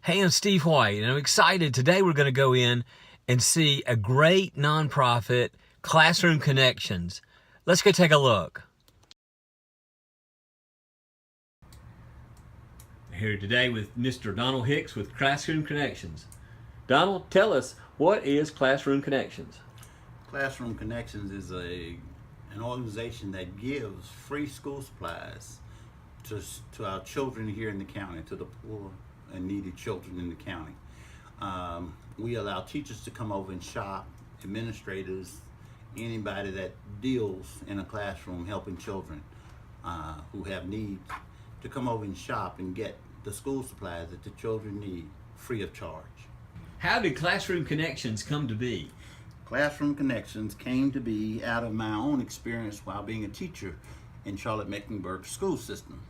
Hey, I'm Steve White, and I'm excited. Today we're going to go in and see a great nonprofit, Classroom Connections. Let's go take a look. Here today with Mr. Donald Hicks with Classroom Connections. Donald, tell us, what is Classroom Connections? Classroom Connections is an organization that gives free school supplies to our children here in the county, to the poor and needy children in the county. We allow teachers to come over and shop, administrators, anybody that deals in a classroom helping children who have needs, to come over and shop and get the school supplies that the children need free of charge. How did Classroom Connections come to be? Classroom Connections came to be out of my own experience while being a teacher in Charlotte-Mecklenburg school system.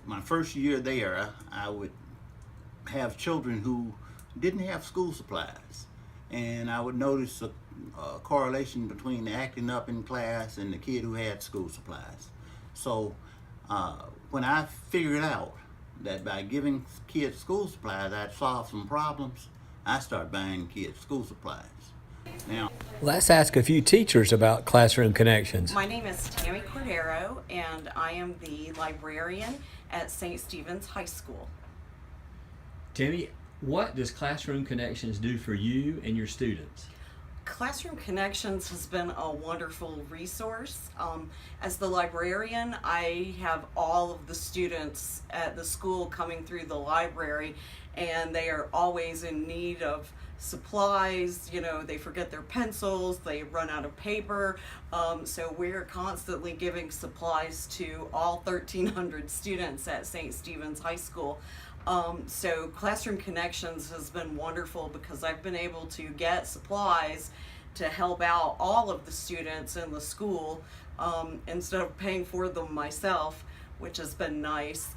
My first year there, I would have children who didn't have school supplies, and I would notice a correlation between the acting up in class and the kid who had school supplies. So when I figured out that by giving kids school supplies I'd solve some problems, I started buying kids school supplies. Now, Let's ask a few teachers about Classroom Connections. My name is Tammy Cordero, and I am the librarian at St. Stephen's High School. Timmy, what does Classroom Connections do for you and your students? Classroom Connections has been a wonderful resource. As the librarian, I have all of the students at the school coming through the library, and they are always in need of supplies. You know, they forget their pencils, they run out of paper, so we're constantly giving supplies to all 1,300 students at St. Stephen's High School. So Classroom Connections has been wonderful because I've been able to get supplies to help out all of the students in the school instead of paying for them myself, which has been nice.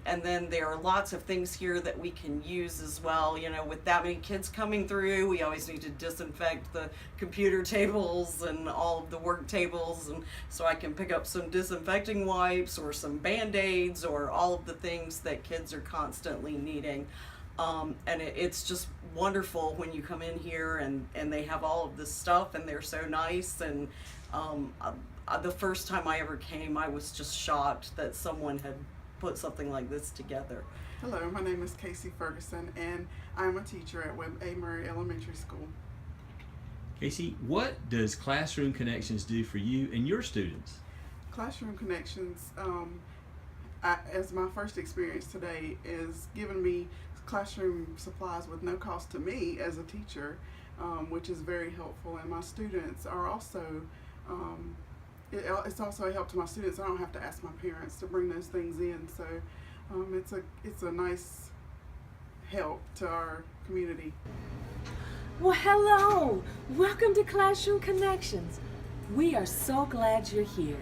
And then there are lots of things here that we can use as well. You know, with that many kids coming through, we always need to disinfect the computer tables and all of the work tables, and so I can pick up some disinfecting wipes or some Band-Aids or all of the things that kids are constantly needing. And it's just wonderful when you come in here and they have all of this stuff and they're so nice. And the first time I ever came, I was just shocked that someone had put something like this together. Hello, my name is Casey Ferguson, and I'm a teacher at Webb A. Murray Elementary School. Casey, what does Classroom Connections do for you and your students? Classroom Connections, as my first experience today, is giving me classroom supplies with no cost to me as a teacher, which is very helpful. And my students are also, it's also a help to my students. I don't have to ask my parents to bring those things in, so it's a nice help to our community. Well, hello! Welcome to Classroom Connections. We are so glad you're here.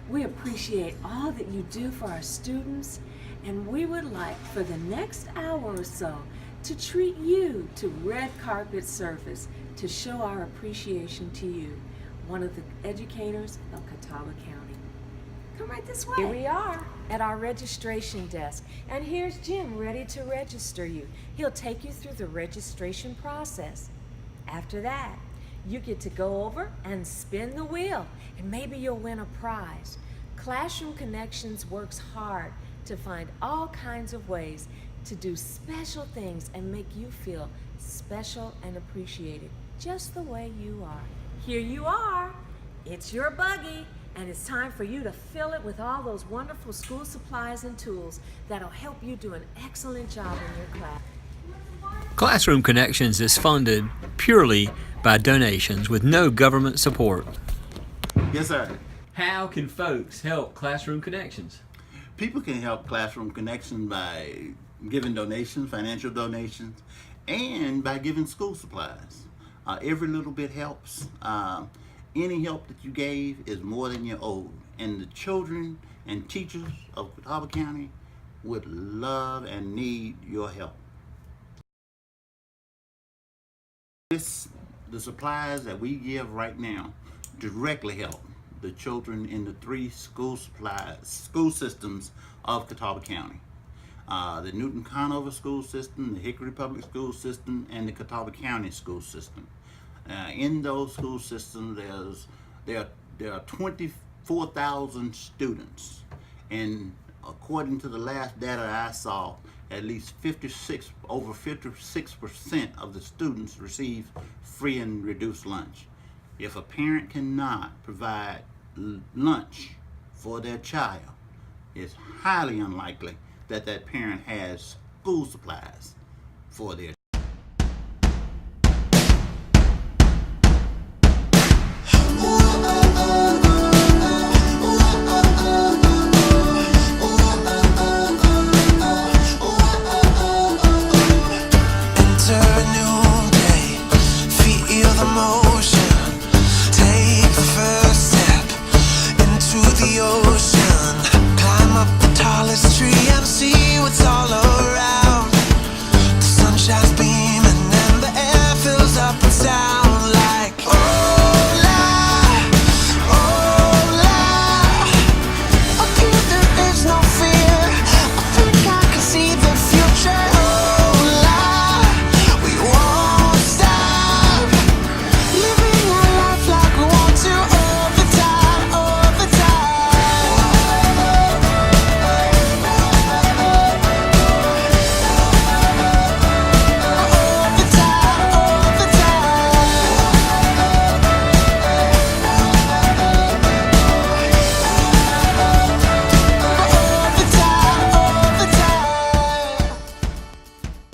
We appreciate all that you do for our students, and we would like for the next hour or so to treat you to red carpet service to show our appreciation to you, one of the educators of Catawba County. Come right this way. Here we are at our registration desk, and here's Jim ready to register you. He'll take you through the registration process. After that, you get to go over and spin the wheel, and maybe you'll win a prize. Classroom Connections works hard to find all kinds of ways to do special things and make you feel special and appreciated, just the way you are. Here you are. It's your buggy, and it's time for you to fill it with all those wonderful school supplies and tools that'll help you do an excellent job in your class. Classroom Connections is funded purely by donations with no government support. yes sir. How can folks help Classroom Connections? People can help Classroom Connections by giving donations, financial donations, and by giving school supplies. Every little bit helps. Any help that you gave is more than you owe. And the children and teachers of Catawba County would love and need your help. The supplies that we give right now directly help the children in the 3 school systems of Catawba County. the Newton Conover school system, the Hickory Public School system, and the Catawba County school system. In those school systems, there are 24,000 students, and according to the last data I saw, at least over 56% of the students receive free and reduced lunch. If a parent cannot provide lunch for their child, it's highly unlikely that that parent has school supplies for their